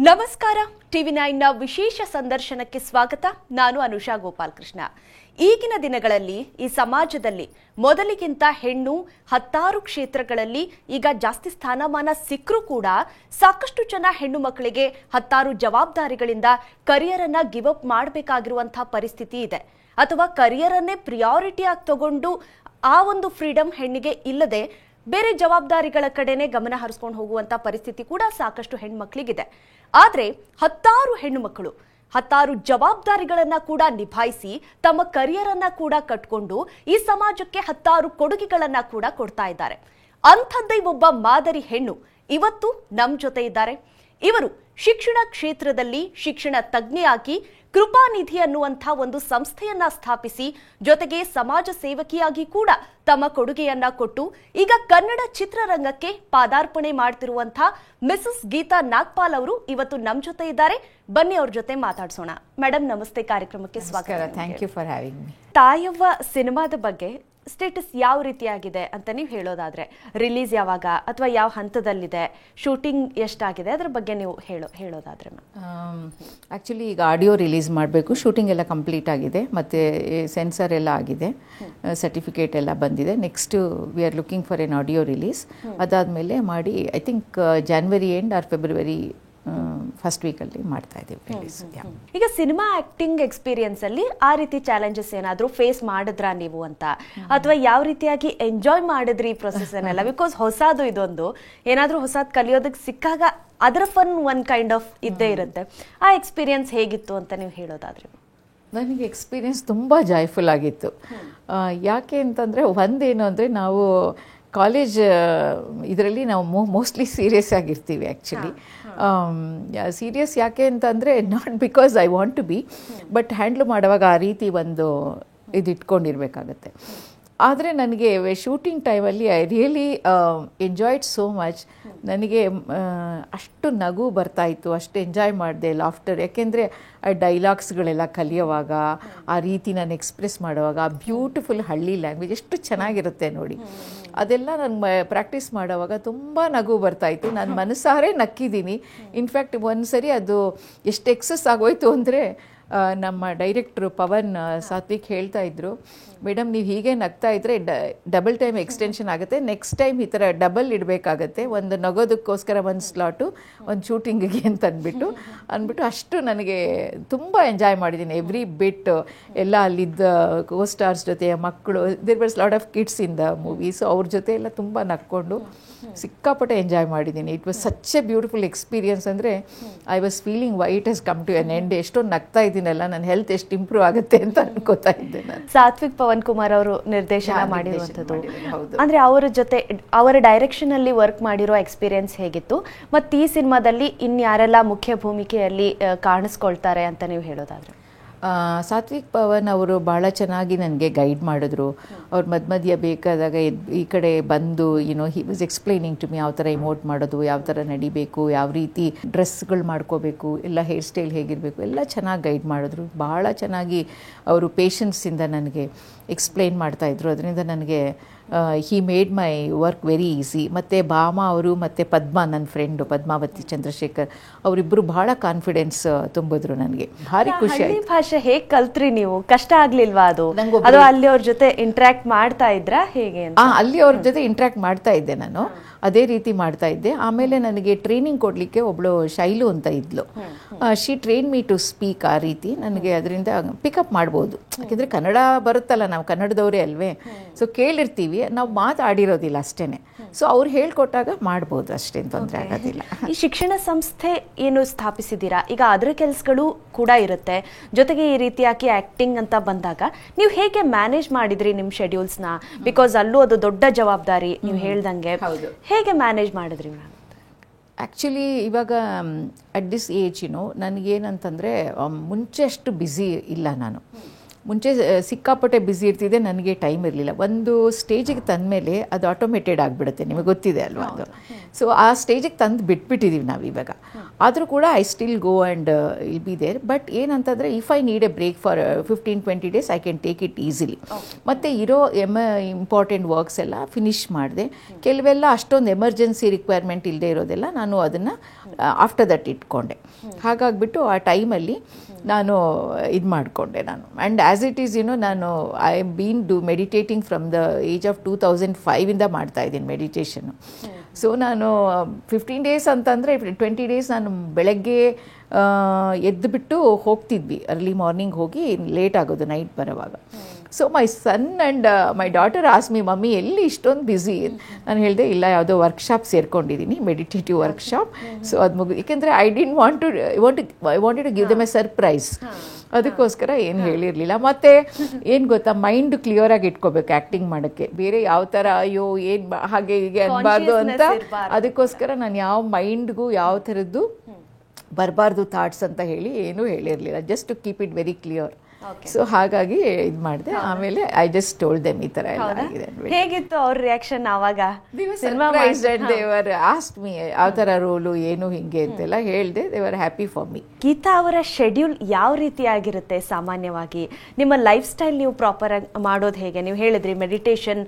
ನಮಸ್ಕಾರ. ಟಿವಿ9ನ ವಿಶೇಷ ಸಂದರ್ಶನಕ್ಕೆ ಸ್ವಾಗತ. ನಾನು ಅನುಷಾ ಗೋಪಾಲಕೃಷ್ಣ. ಈಗಿನ ದಿನಗಳಲ್ಲಿ ಈ ಸಮಾಜದಲ್ಲಿ ಮೊದಲಿಗಿಂತ ಹೆಣ್ಣು ಹತ್ತಾರು ಕ್ಷೇತ್ರಗಳಲ್ಲಿ ಈಗ ಜಾಸ್ತಿ ಸ್ಥಾನಮಾನ ಸಿಕ್ಕರೂ ಕೂಡ ಸಾಕಷ್ಟು ಜನ ಹೆಣ್ಣು ಮಕ್ಕಳಿಗೆ ಹತ್ತಾರು ಜವಾಬ್ದಾರಿಗಳಿಂದ ಕರಿಯರ್ ಅನ್ನ ಗಿವ್ ಅಪ್ ಮಾಡಬೇಕಾಗಿರುವಂತಹ ಪರಿಸ್ಥಿತಿ ಇದೆ. ಅಥವಾ ಕರಿಯರ್ ಅನ್ನೇ ಪ್ರಿಯಾರಿಟಿ ಆಗಿ ತಗೊಂಡು ಆ ಒಂದು ಫ್ರೀಡಮ್ ಹೆಣ್ಣಿಗೆ ಇಲ್ಲದೆ ಬೇರೆ ಜವಾಬ್ದಾರಿಗಳ ಕಡೆನೆ ಗಮನ ಹರಿಸ್ಕೊಂಡು ಹೋಗುವಂತ ಪರಿಸ್ಥಿತಿ ಕೂಡ ಸಾಕಷ್ಟು ಹೆಣ್ಮಕ್ಳಿಗಿದೆ. ಆದ್ರೆ ಹತ್ತಾರು ಹೆಣ್ಣು ಮಕ್ಕಳು ಹತ್ತಾರು ಜವಾಬ್ದಾರಿಗಳನ್ನ ಕೂಡ ನಿಭಾಯಿಸಿ ತಮ್ಮ ಕರಿಯರ್ ಅನ್ನ ಕೂಡ ಕಟ್ಕೊಂಡು ಈ ಸಮಾಜಕ್ಕೆ ಹತ್ತಾರು ಕೊಡುಗೆಗಳನ್ನ ಕೂಡ ಕೊಡ್ತಾ ಇದ್ದಾರೆ. ಅಂಥದ್ದೇ ಒಬ್ಬ ಮಾದರಿ ಹೆಣ್ಣು ಇವತ್ತು ನಮ್ ಜೊತೆ ಇದ್ದಾರೆ. ಇವರು ಶಿಕ್ಷಣ ಕ್ಷೇತ್ರದಲ್ಲಿ ಶಿಕ್ಷಣ ತಜ್ಞೆಯಾಗಿ ಕೃಪಾನಿಧಿ ಅನ್ನುವಂಥ ಒಂದು ಸಂಸ್ಥೆಯನ್ನ ಸ್ಥಾಪಿಸಿ ಜೊತೆಗೆ ಸಮಾಜ ಸೇವಕಿಯಾಗಿ ಕೂಡ ತಮ್ಮ ಕೊಡುಗೆಯನ್ನ ಕೊಟ್ಟು ಈಗ ಕನ್ನಡ ಚಿತ್ರರಂಗಕ್ಕೆ ಪಾದಾರ್ಪಣೆ ಮಾಡ್ತಿರುವಂತಹ ಮಿಸಸ್ ಗೀತಾ ನಾಗ್ಪಾಲ್ ಅವರು ಇವತ್ತು ನಮ್ ಜೊತೆ ಇದ್ದಾರೆ. ಬನ್ನಿ ಅವ್ರ ಜೊತೆ ಮಾತಾಡ್ಸೋಣ. ಮೇಡಮ್ ನಮಸ್ತೆ, ಕಾರ್ಯಕ್ರಮಕ್ಕೆ ಸ್ವಾಗತ. Thank you for having me. Tayavva ಸಿನಿಮಾದ ಬಗ್ಗೆ ಸ್ಟೇಟಸ್ ಯಾವ ರೀತಿಯಾಗಿದೆ ಅಂತ ನೀವು ಹೇಳೋದಾದ್ರೆ, ರಿಲೀಸ್ ಯಾವಾಗ ಅಥವಾ ಯಾವ ಹಂತದಲ್ಲಿದೆ, ಶೂಟಿಂಗ್ ಎಷ್ಟಾಗಿದೆ, ಅದ್ರ ಬಗ್ಗೆ ನೀವು ಹೇಳೋದಾದ್ರೆ? ಆ್ಯಕ್ಚುಲಿ ಈಗ ಆಡಿಯೋ ರಿಲೀಸ್ ಮಾಡಬೇಕು, ಶೂಟಿಂಗ್ ಎಲ್ಲ ಕಂಪ್ಲೀಟ್ ಆಗಿದೆ, ಮತ್ತು ಸೆನ್ಸರ್ ಎಲ್ಲ ಆಗಿದೆ, ಸರ್ಟಿಫಿಕೇಟ್ ಎಲ್ಲ ಬಂದಿದೆ. Next we are looking for an audio release. ಅದಾದಮೇಲೆ ಮಾಡಿ I think January end or February first ವೀಕಲ್ಲಿ ಮಾಡ್ತಾ ಇದ್ದೀವಿ ರಿಲೀಸ್. ಈಗ ಸಿನಿಮಾ ಆಕ್ಟಿಂಗ್ ಎಕ್ಸ್ಪೀರಿಯನ್ಸ್ ಅಲ್ಲಿ ಆ ರೀತಿ ಚಾಲೆಂಜಸ್ ಏನಾದರೂ ಫೇಸ್ ಮಾಡಿದ್ರಾ ನೀವು ಅಂತ, ಅಥವಾ ಯಾವ ರೀತಿಯಾಗಿ ಎಂಜಾಯ್ ಮಾಡಿದ್ರಿ ಈ ಪ್ರೊಸೆಸ್ ಅನ್ನೆಲ್ಲ? ಬಿಕಾಸ್ ಹೊಸದು ಇದೊಂದು, ಏನಾದರೂ ಹೊಸದು ಕಲಿಯೋದಕ್ಕೆ ಸಿಕ್ಕಾಗ ಅದರ ಫನ್ ಒನ್ ಕೈಂಡ್ ಆಫ್ ಇದ್ದೇ ಇರುತ್ತೆ. ಆ ಎಕ್ಸ್ಪೀರಿಯನ್ಸ್ ಹೇಗಿತ್ತು ಅಂತ ನೀವು ಹೇಳೋದಾದ್ರೆ? ನನಗೆ ಎಕ್ಸ್ಪೀರಿಯನ್ಸ್ ತುಂಬ ಜಾಯ್ಫುಲ್ ಆಗಿತ್ತು. ಯಾಕೆ ಅಂತಂದರೆ, ಒಂದೇನು ಅಂದರೆ ನಾವು ಕಾಲೇಜ್ ಇದರಲ್ಲಿ ನಾವು ಮೋಸ್ಟ್ಲಿ ಸೀರಿಯಸ್ ಆಗಿರ್ತೀವಿ. ಆ್ಯಕ್ಚುಲಿ ಸೀರಿಯಸ್ ಯಾಕೆ ಅಂತಂದರೆ, not because I want to be, but handle ಮಾಡುವಾಗ ಆ ರೀತಿ ಒಂದು ಇದು ಇಟ್ಕೊಂಡಿರ್ಬೇಕಾಗತ್ತೆ. ಆದರೆ ನನಗೆ ಶೂಟಿಂಗ್ ಟೈಮಲ್ಲಿ I really enjoyed so much. ನನಗೆ ಅಷ್ಟು ನಗು ಬರ್ತಾಯಿತ್ತು, ಅಷ್ಟು ಎಂಜಾಯ್ ಮಾಡಿದೆ, ಲಾಫ್ಟರ್. ಯಾಕೆಂದರೆ ಆ ಡೈಲಾಗ್ಸ್ಗಳೆಲ್ಲ ಕಲಿಯೋವಾಗ, ಆ ರೀತಿ ನಾನು ಎಕ್ಸ್ಪ್ರೆಸ್ ಮಾಡುವಾಗ, ಆ ಬ್ಯೂಟಿಫುಲ್ ಹಳ್ಳಿ ಲ್ಯಾಂಗ್ವೇಜ್ ಎಷ್ಟು ಚೆನ್ನಾಗಿರುತ್ತೆ ನೋಡಿ. ಅದೆಲ್ಲ ನಾನು ಪ್ರಾಕ್ಟೀಸ್ ಮಾಡೋವಾಗ ತುಂಬ ನಗು ಬರ್ತಾಯಿತ್ತು. ನಾನು ಮನಸಾರೆ ನಕ್ಕಿದ್ದೀನಿ. ಇನ್ಫ್ಯಾಕ್ಟ್ ಒಂದು ಸರಿ ಅದು ಎಷ್ಟು ಎಕ್ಸಸ್ ಆಗೋಯ್ತು ಅಂದರೆ, ನಮ್ಮ ಡೈರೆಕ್ಟ್ರು ಪವನ್ ಸಾತ್ವಿಕ್ ಹೇಳ್ತಾ ಇದ್ರು, ಮೇಡಮ್ ನೀವು ಹೀಗೆ ನಗ್ತಾ ಇದ್ದರೆ ಡಬಲ್ ಟೈಮ್ ಎಕ್ಸ್ಟೆನ್ಷನ್ ಆಗುತ್ತೆ, ನೆಕ್ಸ್ಟ್ ಟೈಮ್ ಈ ಥರ ಡಬಲ್ ಇಡಬೇಕಾಗತ್ತೆ, ಒಂದು ನಗೋದಕ್ಕೋಸ್ಕರ ಒಂದು ಸ್ಲಾಟು, ಒಂದು ಶೂಟಿಂಗಿಗೆ ಅಂತ ಅಂದ್ಬಿಟ್ಟು ಅಷ್ಟು ನನಗೆ ತುಂಬ ಎಂಜಾಯ್ ಮಾಡಿದ್ದೀನಿ. ಎವ್ರಿ ಬಿಟ್ ಎಲ್ಲ ಅಲ್ಲಿದ್ದ ಕೋ ಸ್ಟಾರ್ಸ್ ಜೊತೆ, ಮಕ್ಕಳು, there was lot of kids in the movie, so ಅವ್ರ ಜೊತೆ ಎಲ್ಲ ತುಂಬ ನಕ್ಕೊಂಡು ಸಿಕ್ಕಾಪಟ್ಟೆ ಎಂಜಾಯ್ ಮಾಡಿದ್ದೀನಿ. It was such a beautiful experience. ಅಂದರೆ I was feeling why it has come to an end. ಎಷ್ಟೊಂದು ನಗ್ತಾ ಇದ್ದೀನಲ್ಲ, ನನ್ನ ಹೆಲ್ತ್ ಎಷ್ಟು ಇಂಪ್ರೂವ್ ಆಗುತ್ತೆ ಅಂತ ಅನ್ಕೋತಾ ಇದ್ದೆ ನಾನು. ಸಾತ್ವಿಕ್ ಪವನ್ ಕುಮಾರ್ ಅವರು ನಿರ್ದೇಶನ ಮಾಡಿರುವಂಥದ್ದು, ಅಂದ್ರೆ ಅವರ ಜೊತೆ ಅವರ ಡೈರೆಕ್ಷನ್ ಅಲ್ಲಿ ವರ್ಕ್ ಮಾಡಿರೋ ಎಕ್ಸ್ಪೀರಿಯನ್ಸ್ ಹೇಗಿತ್ತು? ಮತ್ತು ಈ ಸಿನಿಮಾದಲ್ಲಿ ಇನ್ಯಾರೆಲ್ಲ ಮುಖ್ಯ ಭೂಮಿಕೆಯಲ್ಲಿ ಕಾಣಿಸ್ಕೊಳ್ತಾರೆ ಅಂತ ನೀವು ಹೇಳೋದಾದ್ರೆ? ಸಾತ್ವಿಕ್ ಪವನ್ ಅವರು ಭಾಳ ಚೆನ್ನಾಗಿ ನನಗೆ ಗೈಡ್ ಮಾಡಿದ್ರು. ಅವ್ರು ಮಧ್ಯ ಬೇಕಾದಾಗ ಈ ಕಡೆ ಬಂದು he was explaining to me ಯಾವ ಥರ ಇಮೋಟ್ ಮಾಡೋದು, ಯಾವ ಥರ ನಡಿಬೇಕು, ಯಾವ ರೀತಿ ಡ್ರೆಸ್ಗಳು ಮಾಡ್ಕೋಬೇಕು, ಎಲ್ಲ ಹೇರ್ ಸ್ಟೈಲ್ ಹೇಗಿರಬೇಕು, ಎಲ್ಲ ಚೆನ್ನಾಗಿ ಗೈಡ್ ಮಾಡಿದ್ರು. ಭಾಳ ಚೆನ್ನಾಗಿ ಅವರು ಪೇಷನ್ಸಿಂದ ನನಗೆ ಎಕ್ಸ್ಪ್ಲೈನ್ ಮಾಡ್ತಾಯಿದ್ರು. ಅದರಿಂದ ನನಗೆ he made my work very easy. ಮತ್ತು ಭಾಮ ಅವರು ಮತ್ತು ಪದ್ಮಾ, ನನ್ನ ಫ್ರೆಂಡು ಪದ್ಮಾವತಿ ಚಂದ್ರಶೇಖರ್, ಅವರಿಬ್ಬರು ಭಾಳ ಕಾನ್ಫಿಡೆನ್ಸ್ ತುಂಬಿದ್ರು ನನಗೆ. ಭಾರಿ ಖುಷಿ ಆಯ್ತು. ಭಾಷೆ ಹೇಗೆ ಕಲ್ತ್ರಿ ನೀವು? ಕಷ್ಟ ಆಗ್ಲಿಲ್ವಾ ಅದು? ಅಲ್ಲಿ ಅವ್ರ ಜೊತೆ ಇಂಟ್ರಾಕ್ಟ್ ಮಾಡ್ತಾ ಇದ್ರಾ ಹೇಗೆ? ಅಲ್ಲಿ ಅವ್ರ ಜೊತೆ ಇಂಟ್ರಾಕ್ಟ್ ಮಾಡ್ತಾ ಇದ್ದೆ ನಾನು, ಅದೇ ರೀತಿ ಮಾಡ್ತಾ ಇದ್ದೆ. ಆಮೇಲೆ ನನಗೆ ಟ್ರೈನಿಂಗ್ ಕೊಡಲಿಕ್ಕೆ ಒಬ್ಬಳು ಶೈಲು ಅಂತ ಇದ್ಲು. She train me to speak. ಆ ರೀತಿ ನನಗೆ ಅದರಿಂದ ಪಿಕಪ್ ಮಾಡ್ಬೋದು. ಯಾಕೆಂದರೆ ಕನ್ನಡ ಬರುತ್ತಲ್ಲ, ನಾವು ಕನ್ನಡದವರೇ ಅಲ್ವೇ, ಸೊ ಕೇಳಿರ್ತೀವಿ, ನಾವು ಮಾತಾಡಿರೋದಿಲ್ಲ ಅಷ್ಟೇ. ಸೊ ಅವ್ರು ಹೇಳ್ಕೊಟ್ಟಾಗ ಮಾಡ್ಬೋದು, ಅಷ್ಟೇನು ತೊಂದರೆ ಆಗೋದಿಲ್ಲ. ಈ ಶಿಕ್ಷಣ ಸಂಸ್ಥೆ ಏನು ಸ್ಥಾಪಿಸಿದ್ದೀರಾ, ಈಗ ಅದರ ಕೆಲಸಗಳು ಕೂಡ ಇರುತ್ತೆ, ಜೊತೆಗೆ ಈ ರೀತಿಯಾಗಿ ಆ್ಯಕ್ಟಿಂಗ್ ಅಂತ ಬಂದಾಗ ನೀವು ಹೇಗೆ ಮ್ಯಾನೇಜ್ ಮಾಡಿದ್ರಿ ನಿಮ್ಮ ಶೆಡ್ಯೂಲ್ಸ್ನ? ಬಿಕಾಸ್ ಅಲ್ಲೂ ಅದು ದೊಡ್ಡ ಜವಾಬ್ದಾರಿ, ನೀವು ಹೇಳ್ದಂಗೆ. ಹೇಗೆ ಮ್ಯಾನೇಜ್ ಮಾಡಿದ್ರಿ ಮ್ಯಾಮ್? ಆ್ಯಕ್ಚುಲಿ ಇವಾಗ ಅಟ್ ದಿಸ್ ಏಜ್ ನನಗೇನಂತಂದರೆ ಮುಂಚೆ ಅಷ್ಟು ಬ್ಯುಸಿ ಇಲ್ಲ ನಾನು. ಮುಂಚೆ ಸಿಕ್ಕಾಪಟ್ಟೆ ಬ್ಯುಸಿ ಇರ್ತಿದೆ, ನನಗೆ ಟೈಮ್ ಇರಲಿಲ್ಲ. ಒಂದು ಸ್ಟೇಜಿಗೆ ತಂದಮೇಲೆ ಅದು ಆಟೋಮೇಟೆಡ್ ಆಗಿಬಿಡುತ್ತೆ, ನಿಮಗೆ ಗೊತ್ತಿದೆ ಅಲ್ವಾ ಅದು. ಸೊ ಆ ಸ್ಟೇಜಿಗೆ ತಂದು ಬಿಟ್ಬಿಟ್ಟಿದ್ದೀವಿ ನಾವು ಇವಾಗ. ಆದರೂ ಕೂಡ I still go and will be there. But ಏನಂತಂದರೆ if I need a break for 15-20 days I can take it easily. ಮತ್ತು ಇರೋ ಇಂಪಾರ್ಟೆಂಟ್ ವರ್ಕ್ಸ್ ಎಲ್ಲ ಫಿನಿಷ್ ಮಾಡಿದೆ. ಕೆಲವೆಲ್ಲ ಅಷ್ಟೊಂದು ಎಮರ್ಜೆನ್ಸಿ ರಿಕ್ವೈರ್ಮೆಂಟ್ ಇಲ್ಲದೆ ಇರೋದೆಲ್ಲ ನಾನು ಅದನ್ನು ಆಫ್ಟರ್ ದಟ್ ಇಟ್ಕೊಂಡೆ. ಹಾಗಾಗಿಬಿಟ್ಟು ಆ ಟೈಮಲ್ಲಿ ನಾನು ಇದು ಮಾಡಿಕೊಂಡೆ ನಾನು. ಆ್ಯಂಡ್ ಆ್ಯಸ್ ಇಟ್ ಈಸ್ ನಾನು I am been meditating from the age of 2005 ಮಾಡ್ತಾಯಿದ್ದೀನಿ ಮೆಡಿಟೇಷನ್ನು. ಸೊ ನಾನು 15 ಡೇಸ್ ಅಂತಂದರೆ 20 ಡೇಸ್ ನಾನು ಬೆಳಗ್ಗೆ ಎದ್ದುಬಿಟ್ಟು ಹೋಗ್ತಿದ್ವಿ, ಅರ್ಲಿ ಮಾರ್ನಿಂಗ್ ಹೋಗಿ ಲೇಟ್ ಆಗೋದು ನೈಟ್ ಬರೋವಾಗ. So my son and my daughter ask me, mummy ಎಲ್ಲಿ ಇಷ್ಟೊಂದು ಬ್ಯುಸಿ? ನಾನು ಹೇಳಿದೆ, ಇಲ್ಲ ಯಾವುದೋ ವರ್ಕ್ಶಾಪ್ ಸೇರ್ಕೊಂಡಿದ್ದೀನಿ, ಮೆಡಿಟೇಟಿವ್ ವರ್ಕ್ಶಾಪ್. ಸೊ ಅದು ಏಕೆಂದರೆ I wanted to give them a surprise. ಅದಕ್ಕೋಸ್ಕರ ಏನು ಹೇಳಿರಲಿಲ್ಲ. ಮತ್ತು ಏನು ಗೊತ್ತಾ, ಮೈಂಡ್ ಕ್ಲಿಯರಾಗಿ ಇಟ್ಕೋಬೇಕು ಆ್ಯಕ್ಟಿಂಗ್ ಮಾಡೋಕ್ಕೆ. ಬೇರೆ ಯಾವ ಥರ ಅಯ್ಯೋ ಏನು ಹಾಗೆ ಹೀಗೆ ಅನ್ನಬಾರ್ದು ಅಂತ. ಅದಕ್ಕೋಸ್ಕರ ನಾನು ಯಾವ ಮೈಂಡ್ಗೂ ಯಾವ ಥರದ್ದು ಬರಬಾರ್ದು ಥಾಟ್ಸ್ ಅಂತ ಹೇಳಿ ಏನೂ ಹೇಳಿರಲಿಲ್ಲ. Just to keep it very clear. So ಹಾಗಾಗಿ ಇದು ಮಾಡಿದೆ. ಆಮೇಲೆ ಐ ಜಸ್ಟ್ ಟೋಲ್ಡ್ ದೆಮ್ ಈ ಥರ ಎಲ್ಲ ಆಗಿದೆ. ಹೇಗಿತ್ತು ಅವ್ರ ರಿಯಾಕ್ಷನ್ ಆವಾಗ? ದೇವರ್ ಆಸ್ಟ್ ಮಿ ಯಾವ ಥರ ರೋಲು ಏನು ಹಿಂಗೆ ಅಂತೆಲ್ಲ ಹೇಳಿದೆ. ದೇವರ್ ಹ್ಯಾಪಿ ಫಾರ್ ಮಿ. ಗೀತಾ ಅವರ ಶೆಡ್ಯೂಲ್ ಯಾವ ರೀತಿ ಆಗಿರುತ್ತೆ ಸಾಮಾನ್ಯವಾಗಿ? ನಿಮ್ಮ ಲೈಫ್ ಸ್ಟೈಲ್ ನೀವು ಪ್ರಾಪರ್ ಆಗಿ ಮಾಡೋದು ಹೇಗೆ? ನೀವು ಹೇಳಿದ್ರಿ ಮೆಡಿಟೇಷನ್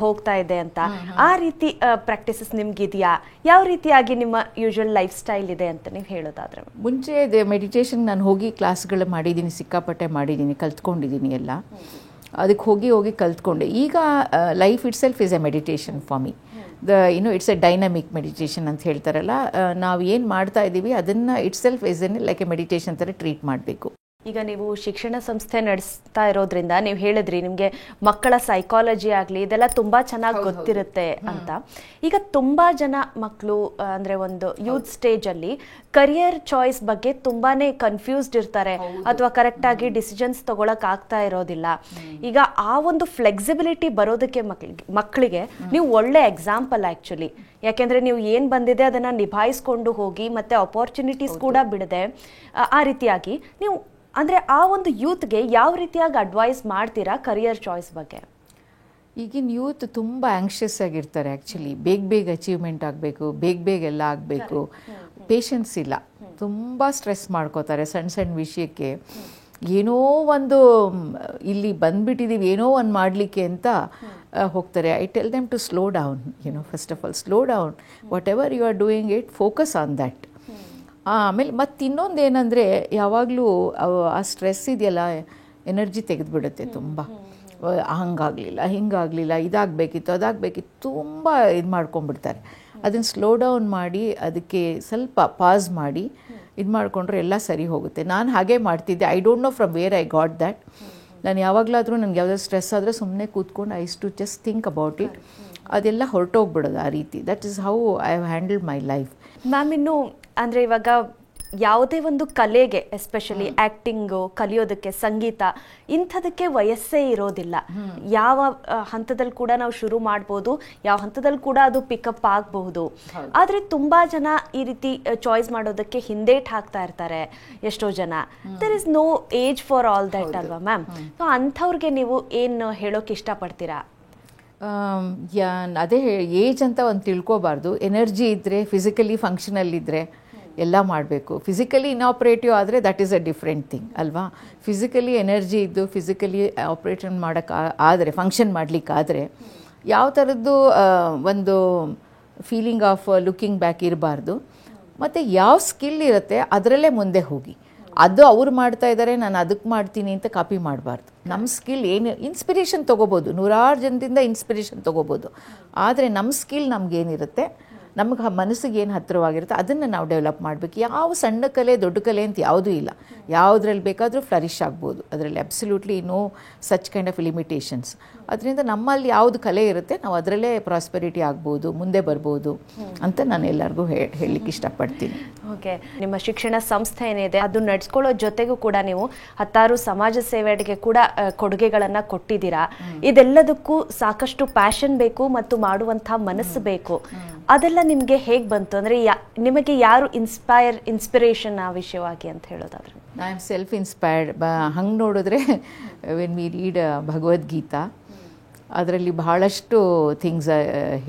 ಹೋಗ್ತಾ ಇದೆ ಅಂತ, ಆ ರೀತಿ ಪ್ರಾಕ್ಟೀಸಸ್ ನಿಮ್ಗಿದೆಯಾ? ಯಾವ ರೀತಿಯಾಗಿ ನಿಮ್ಮ ಯೂಶುವಲ್ ಲೈಫ್ ಸ್ಟೈಲ್ ಇದೆ ಅಂತ ನೀವು ಹೇಳೋದಾದ್ರೆ? ಮುಂಚೆ ಮೆಡಿಟೇಷನ್ ನಾನು ಹೋಗಿ ಕ್ಲಾಸ್ಗಳು ಮಾಡಿದ್ದೀನಿ, ಸಿಕ್ಕಾಪಟ್ಟೆ ಮಾಡಿದ್ದೀನಿ, ಕಲ್ತ್ಕೊಂಡಿದ್ದೀನಿ ಎಲ್ಲ. ಅದಕ್ಕೆ ಹೋಗಿ ಕಲ್ತ್ಕೊಂಡೆ. ಈಗ life it self is A meditation for me. It's A dynamic meditation ಅಂತ ಹೇಳ್ತಾರಲ್ಲ, ನಾವು ಏನು ಮಾಡ್ತಾ ಇದ್ದೀವಿ ಅದನ್ನು it self is N like A meditation ಥರ ಟ್ರೀಟ್ ಮಾಡಬೇಕು. ಈಗ ನೀವು ಶಿಕ್ಷಣ ಸಂಸ್ಥೆ ನಡೆಸ್ತಾ ಇರೋದ್ರಿಂದ ನೀವು ಹೇಳಿದ್ರಿ ನಿಮಗೆ ಮಕ್ಕಳ ಸೈಕಾಲಜಿ ಆಗಲಿ ಇದೆಲ್ಲ ತುಂಬ ಚೆನ್ನಾಗಿ ಗೊತ್ತಿರುತ್ತೆ ಅಂತ. ಈಗ ತುಂಬ ಜನ ಮಕ್ಕಳು ಅಂದರೆ ಒಂದು ಯೂತ್ ಸ್ಟೇಜಲ್ಲಿ ಕರಿಯರ್ ಚಾಯ್ಸ್ ಬಗ್ಗೆ ತುಂಬಾ ಕನ್ಫ್ಯೂಸ್ಡ್ ಇರ್ತಾರೆ, ಅಥವಾ ಕರೆಕ್ಟಾಗಿ ಡಿಸಿಷನ್ಸ್ ತೊಗೊಳಕ್ಕೆ ಆಗ್ತಾ ಇರೋದಿಲ್ಲ. ಈಗ ಆ ಒಂದು ಫ್ಲೆಕ್ಸಿಬಿಲಿಟಿ ಬರೋದಕ್ಕೆ ಮಕ್ಕಳಿಗೆ ನೀವು ಒಳ್ಳೆ ಎಕ್ಸಾಂಪಲ್ ಆ್ಯಕ್ಚುಲಿ. ಯಾಕೆಂದರೆ ನೀವು ಏನು ಬಂದಿದೆ ಅದನ್ನು ನಿಭಾಯಿಸ್ಕೊಂಡು ಹೋಗಿ ಮತ್ತು ಅಪಾರ್ಚುನಿಟೀಸ್ ಕೂಡ ಬಿಡದೆ ಆ ರೀತಿಯಾಗಿ ನೀವು ಅಂದರೆ ಆ ಒಂದು ಯೂತ್ಗೆ ಯಾವ ರೀತಿಯಾಗಿ ಅಡ್ವೈಸ್ ಮಾಡ್ತೀರಾ ಕರಿಯರ್ ಚಾಯ್ಸ್ ಬಗ್ಗೆ? ಈಗಿನ ಯೂತ್ ತುಂಬ ಆ್ಯಂಕ್ಷಿಯಸ್ ಆಗಿರ್ತಾರೆ ಆ್ಯಕ್ಚುಲಿ. ಬೇಗ ಅಚೀವ್ಮೆಂಟ್ ಆಗಬೇಕು, ಬೇಗ ಎಲ್ಲ ಆಗಬೇಕು, ಪೇಷನ್ಸ್ ಇಲ್ಲ. ತುಂಬ ಸ್ಟ್ರೆಸ್ ಮಾಡ್ಕೋತಾರೆ ಸಣ್ಣ ವಿಷಯಕ್ಕೆ. ಏನೋ ಒಂದು ಇಲ್ಲಿ ಬಂದುಬಿಟ್ಟಿದ್ದೀವಿ ಏನೋ ಒಂದು ಮಾಡಲಿಕ್ಕೆ ಅಂತ ಹೋಗ್ತಾರೆ. I tell them to slow down. First of all slow down. Whatever you are doing it, focus on that. ಆಮೇಲೆ ಮತ್ತು ಇನ್ನೊಂದು ಏನಂದರೆ, ಯಾವಾಗಲೂ ಆ ಸ್ಟ್ರೆಸ್ ಇದೆಯಲ್ಲ ಎನರ್ಜಿ ತೆಗೆದುಬಿಡುತ್ತೆ ತುಂಬ. ಹಂಗಾಗಲಿಲ್ಲ, ಹಿಂಗಾಗಲಿಲ್ಲ, ಇದಾಗಬೇಕಿತ್ತು, ಅದಾಗಬೇಕಿತ್ತು, ತುಂಬ ಇದು ಮಾಡ್ಕೊಂಡ್ಬಿಡ್ತಾರೆ. ಅದನ್ನು ಸ್ಲೋ ಡೌನ್ ಮಾಡಿ ಅದಕ್ಕೆ ಸ್ವಲ್ಪ ಪಾಸ್ ಮಾಡಿ ಇದು ಮಾಡಿಕೊಂಡ್ರೆ ಎಲ್ಲ ಸರಿ ಹೋಗುತ್ತೆ. ನಾನು ಹಾಗೆ ಮಾಡ್ತಿದ್ದೆ. I don't know from where I got that. ನಾನು ಯಾವಾಗಲಾದರೂ ನನಗೆ ಯಾವುದಾದ್ರು ಸ್ಟ್ರೆಸ್ ಆದರೆ ಸುಮ್ಮನೆ ಕೂತ್ಕೊಂಡು I to just think about it. ಅದೆಲ್ಲ ಹೊರಟೋಗ್ಬಿಡೋದು ಆ ರೀತಿ. That is how I have handled my life. Ma'am, ಇನ್ನು ಅಂದರೆ ಇವಾಗ ಯಾವುದೇ ಒಂದು ಕಲೆಗೆ, ಎಸ್ಪೆಷಲಿ ಆ್ಯಕ್ಟಿಂಗು ಕಲಿಯೋದಕ್ಕೆ, ಸಂಗೀತ ಇಂಥದಕ್ಕೆ ವಯಸ್ಸೇ ಇರೋದಿಲ್ಲ. ಯಾವ ಹಂತದಲ್ಲಿ ಕೂಡ ನಾವು ಶುರು ಮಾಡ್ಬೋದು, ಯಾವ ಹಂತದಲ್ಲಿ ಕೂಡ ಅದು ಪಿಕಪ್ ಆಗಬಹುದು. ಆದರೆ ತುಂಬ ಜನ ಈ ರೀತಿ ಚಾಯ್ಸ್ ಮಾಡೋದಕ್ಕೆ ಹಿಂದೇಟ್ ಹಾಕ್ತಾ ಇರ್ತಾರೆ ಎಷ್ಟೋ ಜನ. There is no age for all that ಅಲ್ವಾ ಮ್ಯಾಮ್? ಸೊ ಅಂಥವ್ರಿಗೆ ನೀವು ಏನು ಹೇಳೋಕೆ ಇಷ್ಟಪಡ್ತೀರಾ? ಅದೇ ಏಜ್ ಅಂತ ಒಂದು ತಿಳ್ಕೊಬಾರ್ದು. ಎನರ್ಜಿ ಇದ್ದರೆ, ಫಿಸಿಕಲಿ ಫಂಕ್ಷನಲ್ ಇದ್ದರೆ ಎಲ್ಲ ಮಾಡಬೇಕು. ಫಿಸಿಕಲಿ ಇನಾಪ್ರೇಟಿವ್ ಆದರೆ that is a different thing ಅಲ್ವಾ? ಫಿಸಿಕಲಿ ಎನರ್ಜಿ ಇದ್ದು ಫಿಸಿಕಲಿ ಆಪ್ರೇಷನ್ ಮಾಡೋಕ್ಕೆ ಆದರೆ, ಫಂಕ್ಷನ್ ಮಾಡಲಿಕ್ಕಾದರೆ ಯಾವ ಥರದ್ದು ಒಂದು ಫೀಲಿಂಗ್ ಆಫ್ ಲುಕಿಂಗ್ ಬ್ಯಾಕ್ ಇರಬಾರ್ದು. ಮತ್ತು ಯಾವ ಸ್ಕಿಲ್ ಇರುತ್ತೆ ಅದರಲ್ಲೇ ಮುಂದೆ ಹೋಗಿ. ಅದು ಅವ್ರು ಮಾಡ್ತಾ ಇದ್ದಾರೆ, ನಾನು ಅದಕ್ಕೆ ಮಾಡ್ತೀನಿ ಅಂತ ಕಾಪಿ ಮಾಡಬಾರ್ದು. ನಮ್ಮ ಸ್ಕಿಲ್ ಏನು, ಇನ್ಸ್ಪಿರೇಷನ್ ತೊಗೋಬೋದು, ನೂರಾರು ಜನರಿಂದ ಇನ್ಸ್ಪಿರೇಷನ್ ತೊಗೋಬೋದು. ಆದರೆ ನಮ್ಮ ಸ್ಕಿಲ್ ನಮಗೇನಿರುತ್ತೆ, ನಮಗೆ ಮನಸ್ಸಿಗೆ ಏನು ಹತ್ತಿರವಾಗಿರುತ್ತೆ ಅದನ್ನು ನಾವು ಡೆವಲಪ್ ಮಾಡಬೇಕು. ಯಾವ ಸಣ್ಣ ಕಲೆ ದೊಡ್ಡ ಕಲೆ ಅಂತ ಯಾವುದೂ ಇಲ್ಲ. ಯಾವುದ್ರಲ್ಲಿ ಬೇಕಾದರೂ ಫ್ಲರಿಶ್ ಆಗ್ಬೋದು. ಅದರಲ್ಲಿ absolutely no such kind of limitations. ಅದರಿಂದ ನಮ್ಮಲ್ಲಿ ಯಾವುದು ಕಲೆ ಇರುತ್ತೆ ನಾವು ಅದರಲ್ಲೇ ಪ್ರಾಸ್ಪೆರಿಟಿ ಆಗ್ಬೋದು, ಮುಂದೆ ಬರ್ಬೋದು ಅಂತ ನಾನು ಎಲ್ಲರಿಗೂ ಹೇಳಲಿಕ್ಕೆ ಇಷ್ಟಪಡ್ತೀನಿ. ಓಕೆ, ನಿಮ್ಮ ಶಿಕ್ಷಣ ಸಂಸ್ಥೆ ಏನಿದೆ ಅದು ನಡೆಸ್ಕೊಳ್ಳೋ ಜೊತೆಗೂ ಕೂಡ ನೀವು 10 ಸಮಾಜ ಸೇವೆಗೆ ಕೂಡ ಕೊಡುಗೆಗಳನ್ನು ಕೊಟ್ಟಿದ್ದೀರಾ. ಇದೆಲ್ಲದಕ್ಕೂ ಸಾಕಷ್ಟು ಪ್ಯಾಷನ್ ಬೇಕು ಮತ್ತು ಮಾಡುವಂಥ ಮನಸ್ಸು ಬೇಕು. ಅದೆಲ್ಲ ನಿಮಗೆ ಹೇಗೆ ಬಂತು? ಅಂದರೆ ನಿಮಗೆ ಯಾರು ಇನ್ಸ್ಪಿರೇಷನ್ ಆ ವಿಷಯವಾಗಿ ಅಂತ ಹೇಳೋದಾದ್ರೆ? I am self inspired. ಹಂಗೆ ನೋಡಿದ್ರೆ ವೆನ್ ವಿ ರೀಡ್ ಭಗವದ್ಗೀತಾ, ಅದರಲ್ಲಿ ಬಹಳಷ್ಟು ಥಿಂಗ್ಸ್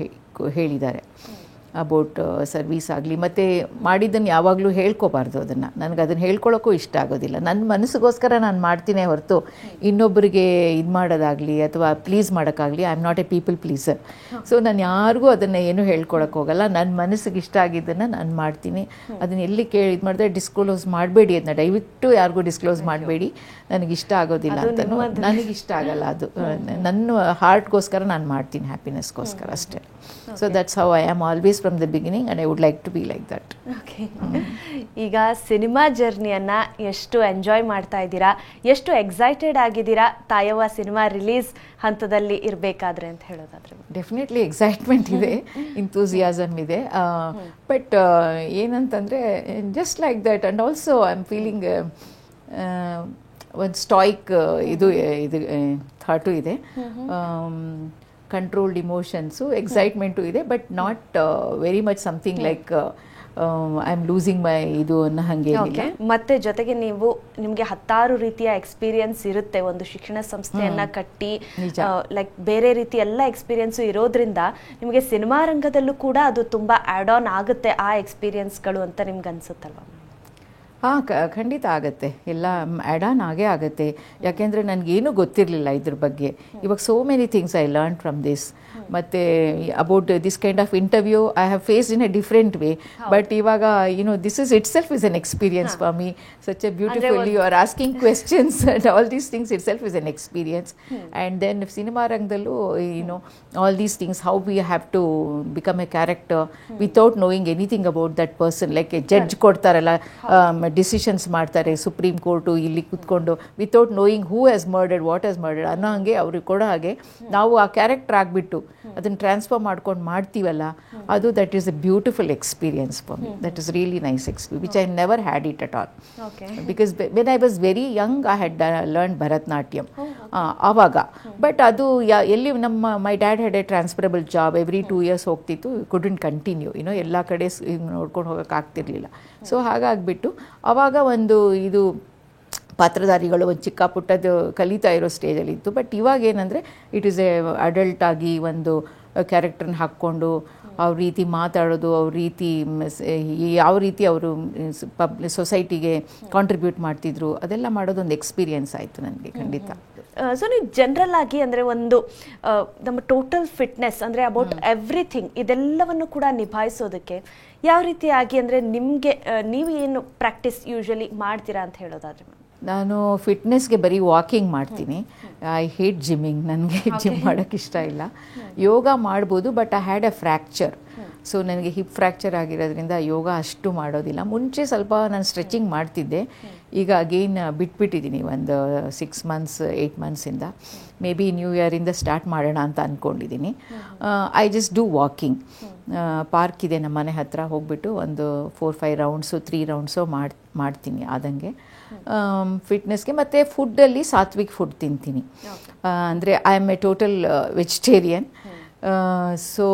ಹೇಳಿದ್ದಾರೆ ಅಬೌಟ್ ಸರ್ವೀಸ್ ಆಗಲಿ. ಮತ್ತು ಮಾಡಿದ್ದನ್ನು ಯಾವಾಗಲೂ ಹೇಳ್ಕೊಬಾರ್ದು. ನನಗೆ ಅದನ್ನು ಹೇಳ್ಕೊಳ್ಳೋಕ್ಕೂ ಇಷ್ಟ ಆಗೋದಿಲ್ಲ. ನನ್ನ ಮನಸ್ಸಿಗೋಸ್ಕರ ನಾನು ಮಾಡ್ತೀನಿ ಹೊರತು ಇನ್ನೊಬ್ಬರಿಗೆ ಇದು ಮಾಡೋದಾಗಲಿ ಅಥವಾ ಪ್ಲೀಸ್ ಮಾಡೋಕ್ಕಾಗಲಿ, I am not a people pleaser. So ನಾನು ಯಾರಿಗೂ ಅದನ್ನು ಏನೂ ಹೇಳ್ಕೊಳಕ್ಕೆ ಹೋಗಲ್ಲ. ನನ್ನ ಮನಸ್ಸಿಗೆ ಇಷ್ಟ ಆಗಿದ್ದನ್ನು ನಾನು ಮಾಡ್ತೀನಿ. ಅದನ್ನು ಎಲ್ಲಿ ಇದು ಮಾಡಿದ್ರೆ ಡಿಸ್ಕ್ಲೋಸ್ ಮಾಡಬೇಡಿ, ಅದನ್ನ ದಯವಿಟ್ಟು ಯಾರಿಗೂ ಡಿಸ್ಕ್ಲೋಸ್ ಮಾಡಬೇಡಿ, ನನಗಿಷ್ಟ ಆಗೋದಿಲ್ಲ ಅಂತ. ನನಗಿಷ್ಟ ಆಗಲ್ಲ ಅದು. ನನ್ನ ಹಾರ್ಟ್ಗೋಸ್ಕರ ನಾನು ಮಾಡ್ತೀನಿ, ಹ್ಯಾಪಿನೆಸ್ಗೋಸ್ಕರ ಅಷ್ಟೇ. So that's how I am always from the beginning and I would like to be like that. Okay, ಈಗ ಸಿನಿಮಾ ಜರ್ನಿಯನ್ನು ಎಷ್ಟು ಎಂಜಾಯ್ ಮಾಡ್ತಾ ಇದ್ದೀರಾ, ಎಷ್ಟು ಎಕ್ಸೈಟೆಡ್ ಆಗಿದ್ದೀರಾ ತಾಯವ್ವ ಸಿನಿಮಾ ರಿಲೀಸ್ ಹಂತದಲ್ಲಿ ಇರಬೇಕಾದ್ರೆ ಅಂತ ಹೇಳೋದಾದ್ರೆ? ಡೆಫಿನೆಟ್ಲಿ ಎಕ್ಸೈಟ್ಮೆಂಟ್ ಇದೆ, ಇಂಥೂಸಿಯಾಸಮ್ ಇದೆ. ಬಟ್ ಏನಂತಂದರೆ just like that. And also I am feeling ಒಂದು ಸ್ಟಾಯಿಕ್ ಇದು ಥಾಟು ಇದೆ. ಕಂಟ್ರೋಲ್ಡ್ ಇಮೋಷನ್ಸು, ಎಕ್ಸೈಟ್ಮೆಂಟು ಇದೆ, but not very much something like I am losing my ಇದು ಅನ್ನೋ ಹಾಗೆ. ಮತ್ತೆ ಜೊತೆಗೆ ನಿಮಗೆ 10 ರೀತಿಯ ಎಕ್ಸ್ಪೀರಿಯನ್ಸ್ ಇರುತ್ತೆ ಒಂದು ಶಿಕ್ಷಣ ಸಂಸ್ಥೆಯನ್ನ ಕಟ್ಟಿ, ಲೈಕ್ ಬೇರೆ ರೀತಿ ಎಲ್ಲ ಎಕ್ಸ್ಪೀರಿಯನ್ಸು ಇರೋದ್ರಿಂದ ನಿಮಗೆ ಸಿನಿಮಾ ರಂಗದಲ್ಲೂ ಕೂಡ ಅದು ತುಂಬಾ ಆಡ್ ಆನ್ ಆಗುತ್ತೆ ಆ ಎಕ್ಸ್ಪೀರಿಯನ್ಸ್ಗಳು ಅಂತ ನಿಮ್ಗೆ ಅನ್ಸುತ್ತಲ್ವ? ಹಾಂ, ಖಂಡಿತ ಆಗುತ್ತೆ. ಎಲ್ಲ ಆ್ಯಡ್ ಆನ್ ಆಗೇ ಆಗುತ್ತೆ. ಯಾಕೆಂದರೆ ನನಗೇನೂ ಗೊತ್ತಿರಲಿಲ್ಲ ಇದ್ರ ಬಗ್ಗೆ. ಇವಾಗ so many things I learn from this. ಮತ್ತು about this kind of interview I have faced in a different way. But ಇವಾಗ this is itself is an experience for me. Such a beautiful, you are asking questions and all these things itself is an experience. And then cinema ರಂಗದಲ್ಲೂ all these things, how we have to become a character without knowing anything about that person. Like A judge ಕೊಡ್ತಾರಲ್ಲ, decisions ಮಾಡ್ತಾರೆ supreme court ಇಲ್ಲಿ ಕೂತ್ಕೊಂಡು, without knowing who has murdered, what has murdered ಅನ್ನೋ ಹಾಗೆ ಅವ್ರಿಗೆ ಕೊಡೋ ಹಾಗೆ ನಾವು ಆ ಕ್ಯಾರೆಕ್ಟರ್ ಆಗಿಬಿಟ್ಟು ಅದನ್ನು ಟ್ರಾನ್ಸ್ಫರ್ ಮಾಡ್ಕೊಂಡು ಮಾಡ್ತೀವಲ್ಲ, ಅದು that is A beautiful experience for me. That is really nice experience which I never had it at all. Because when I was very Young I had learn Bharatanatyam ಆವಾಗ. ಬಟ್ ಅದು ಎಲ್ಲಿ my dad had A transferable job, every 2 years ಹೋಗ್ತಿತ್ತು, couldn't continue, ಎಲ್ಲ ಕಡೆ ನೋಡ್ಕೊಂಡು ಹೋಗೋಕ್ಕಾಗ್ತಿರ್ಲಿಲ್ಲ. So ಹಾಗಾಗಿಬಿಟ್ಟು ಆವಾಗ ಒಂದು ಇದು ಪಾತ್ರಧಾರಿಗಳು ಒಂದು ಚಿಕ್ಕ ಪುಟ್ಟದ್ದು ಕಲಿತಾ ಇರೋ ಸ್ಟೇಜಲ್ಲಿತ್ತು. ಬಟ್ ಇವಾಗ ಏನಂದರೆ ಇಟ್ ಈಸ್ ಎ ಅಡಲ್ಟ್ ಆಗಿ ಒಂದು ಕ್ಯಾರೆಕ್ಟರ್ನ ಹಾಕ್ಕೊಂಡು ಅವ್ರ ರೀತಿ ಮಾತಾಡೋದು, ಅವ್ರ ರೀತಿ ಯಾವ ರೀತಿ ಅವರು ಸೊಸೈಟಿಗೆ ಕಾಂಟ್ರಿಬ್ಯೂಟ್ ಮಾಡ್ತಿದ್ರು, ಅದೆಲ್ಲ ಮಾಡೋದೊಂದು ಎಕ್ಸ್ಪೀರಿಯನ್ಸ್ ಆಯಿತು ನನಗೆ ಖಂಡಿತ. ಸೊ ನೀವು ಜನರಲ್ ಆಗಿ ಅಂದರೆ ಒಂದು ನಮ್ಮ ಟೋಟಲ್ ಫಿಟ್ನೆಸ್ ಅಂದರೆ ಅಬೌಟ್ ಎವ್ರಿಥಿಂಗ್ ಇದೆಲ್ಲವನ್ನು ಕೂಡ ನಿಭಾಯಿಸೋದಕ್ಕೆ ಯಾವ ರೀತಿಯಾಗಿ ಅಂದರೆ ನಿಮಗೆ ನೀವು ಏನು ಪ್ರಾಕ್ಟೀಸ್ ಯೂಶಲಿ ಮಾಡ್ತೀರಾ ಅಂತ ಹೇಳೋದಾದ್ರೆ? ನಾನು ಫಿಟ್ನೆಸ್ಗೆ ಬರೀ ವಾಕಿಂಗ್ ಮಾಡ್ತೀನಿ. I hate gymming. ನನಗೆ ಜಿಮ್ ಮಾಡೋಕ್ಕೆ ಇಷ್ಟ ಇಲ್ಲ. ಯೋಗ ಮಾಡ್ಬೋದು, but I had A fracture. So ನನಗೆ ಹಿಪ್ ಫ್ರ್ಯಾಕ್ಚರ್ ಆಗಿರೋದ್ರಿಂದ ಯೋಗ ಅಷ್ಟು ಮಾಡೋದಿಲ್ಲ. ಮುಂಚೆ ಸ್ವಲ್ಪ ನಾನು ಸ್ಟ್ರೆಚಿಂಗ್ ಮಾಡ್ತಿದ್ದೆ, ಈಗ ಅಗೇನ್ ಬಿಟ್ಬಿಟ್ಟಿದ್ದೀನಿ ಒಂದು 6 months 8 monthsinದ. ಮೇ ಬಿ ನ್ಯೂ ಇಯರಿಂದ ಸ್ಟಾರ್ಟ್ ಮಾಡೋಣ ಅಂತ ಅಂದ್ಕೊಂಡಿದ್ದೀನಿ. I just do walking. Park ಇದೆ ನಮ್ಮ ಮನೆ ಹತ್ರ, ಹೋಗ್ಬಿಟ್ಟು ಒಂದು 4-5 rounds 3 rounds ಮಾಡ್ತೀನಿ ಆದಂಗೆ. ಫಿಟ್ನೆಸ್ಗೆ ಮತ್ತು ಫುಡ್ಡಲ್ಲಿ ಸಾತ್ವಿಕ್ ಫುಡ್ ತಿಂತೀನಿ. ಅಂದರೆ I am A total vegetarian. So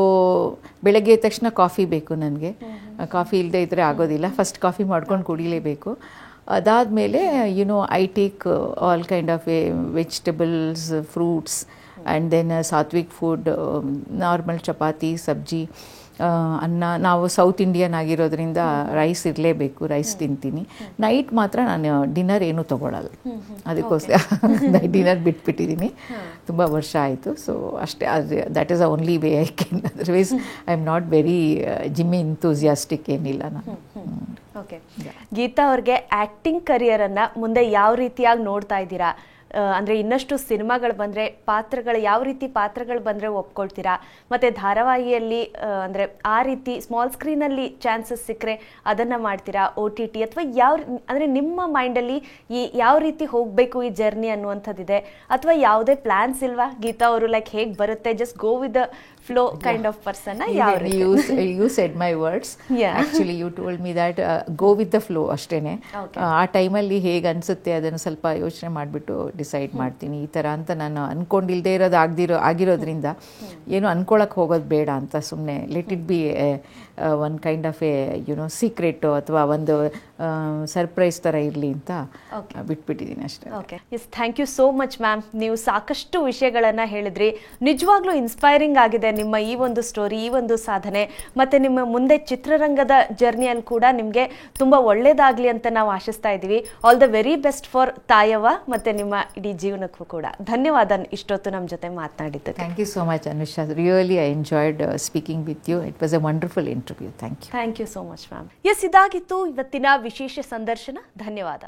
ಬೆಳಗ್ಗೆ ಎದ್ದ ತಕ್ಷಣ ಕಾಫಿ ಬೇಕು ನನಗೆ. ಕಾಫಿ ಇಲ್ಲದೆ ಇದ್ದರೆ ಆಗೋದಿಲ್ಲ. ಫಸ್ಟ್ ಕಾಫಿ ಮಾಡ್ಕೊಂಡು ಕುಡಿಲೇಬೇಕು. ಅದಾದಮೇಲೆ I take all kind of vegetables, fruits, and then sattvic food, normal chapati, sabzi, ಅನ್ನ. ನಾವು ಸೌತ್ ಇಂಡಿಯನ್ ಆಗಿರೋದ್ರಿಂದ ರೈಸ್ ಇರಲೇಬೇಕು, ರೈಸ್ ತಿಂತೀನಿ. ನೈಟ್ ಮಾತ್ರ ನಾನು ಡಿನ್ನರ್ ಏನೂ ತೊಗೊಳಲ್ಲ. ಅದಕ್ಕೋಸ್ಕರ ಡಿನ್ನರ್ ಬಿಟ್ಬಿಟ್ಟಿದ್ದೀನಿ, ತುಂಬ ವರ್ಷ ಆಯಿತು. ಸೊ ಅಷ್ಟೇ, ಅದು that is a only way I can. Otherwise I am not very gym enthusiastic ಏನಿಲ್ಲ ನಾನು. ಓಕೆ, ಗೀತಾ ಅವ್ರಿಗೆ ಆ್ಯಕ್ಟಿಂಗ್ ಕರಿಯರನ್ನು ಮುಂದೆ ಯಾವ ರೀತಿಯಾಗಿ ನೋಡ್ತಾ ಇದ್ದೀರಾ? ಅಂದರೆ ಇನ್ನಷ್ಟು ಸಿನಿಮಾಗಳು ಬಂದರೆ ಪಾತ್ರಗಳು ಯಾವ ರೀತಿ ಪಾತ್ರಗಳು ಬಂದರೆ ಒಪ್ಕೊಳ್ತೀರಾ? ಮತ್ತು ಧಾರಾವಾಹಿಯಲ್ಲಿ ಅಂದರೆ ಆ ರೀತಿ ಸ್ಮಾಲ್ ಸ್ಕ್ರೀನಲ್ಲಿ ಚಾನ್ಸಸ್ ಸಿಕ್ಕರೆ ಅದನ್ನು ಮಾಡ್ತೀರಾ, OTT ಅಥವಾ ಯಾವ ಅಂದರೆ ನಿಮ್ಮ ಮೈಂಡಲ್ಲಿ ಯಾವ ರೀತಿ ಹೋಗಬೇಕು ಈ ಜರ್ನಿ ಅನ್ನುವಂಥದ್ದಿದೆ, ಅಥವಾ ಯಾವುದೇ ಪ್ಲ್ಯಾನ್ಸ್ ಇಲ್ವಾ ಗೀತಾ ಅವರು? ಲೈಕ್ ಹೇಗೆ ಬರುತ್ತೆ, just go with the flow kind of person? You said my words. Actually you told me that go with the flow ಅಷ್ಟೇನೆ. ಆ ಟೈಮಲ್ಲಿ ಹೇಗೆ ಅನಿಸುತ್ತೆ ಅದನ್ನು ಸ್ವಲ್ಪ ಯೋಚನೆ ಮಾಡಿಬಿಟ್ಟು ಡಿಸೈಡ್ ಮಾಡ್ತೀನಿ ಈ ಥರ ಅಂತ. ನಾನು ಅಂದ್ಕೊಂಡಿಲ್ಲದೆ ಇರೋದು ಆಗಿರೋದ್ರಿಂದ ಏನು ಅಂದ್ಕೊಳಕ್ಕೆ ಹೋಗೋದು ಬೇಡ ಅಂತ ಸುಮ್ಮನೆ let it be one kind of a secret ಅಥವಾ ಒಂದು ಸರ್ಪ್ರೈಸ್ ಥರ ಇರಲಿ ಅಂತ ಬಿಟ್ಬಿಟ್ಟಿದ್ದೀನಿ ಅಷ್ಟೇ. Okay, yes, thank you so much ma'am. ನೀವು ಸಾಕಷ್ಟು ವಿಷಯಗಳನ್ನು ಹೇಳಿದ್ರಿ. ನಿಜವಾಗ್ಲೂ ಇನ್ಸ್ಪೈರಿಂಗ್ ಆಗಿದೆ ನಿಮ್ಮ ಈ ಒಂದು ಸ್ಟೋರಿ, ಈ ಒಂದು ಸಾಧನೆ, ಮತ್ತು ನಿಮ್ಮ ಮುಂದೆ ಚಿತ್ರರಂಗದ ಜರ್ನಿಯಲ್ಲಿ ಕೂಡ ನಿಮಗೆ ತುಂಬ ಒಳ್ಳೇದಾಗಲಿ ಅಂತ ನಾವು ಆಶಿಸ್ತಾ ಇದ್ದೀವಿ. All the very best for Tayavva ಮತ್ತು ನಿಮ್ಮ ಇಡೀ ಜೀವನಕ್ಕೂ ಕೂಡ. ಧನ್ಯವಾದ ಇಷ್ಟೊತ್ತು ನಮ್ಮ ಜೊತೆ ಮಾತನಾಡಿದ್ದಕ್ಕೆ. Thank you so much Anusha. Really I enjoyed speaking with you. It was a wonderful interview. Thank you. Thank you so much ma'am. Yes, ಇದಾಗಿತ್ತು ಇವತ್ತಿನ ವಿಶೇಷ ಸಂದರ್ಶನ. ಧನ್ಯವಾದ.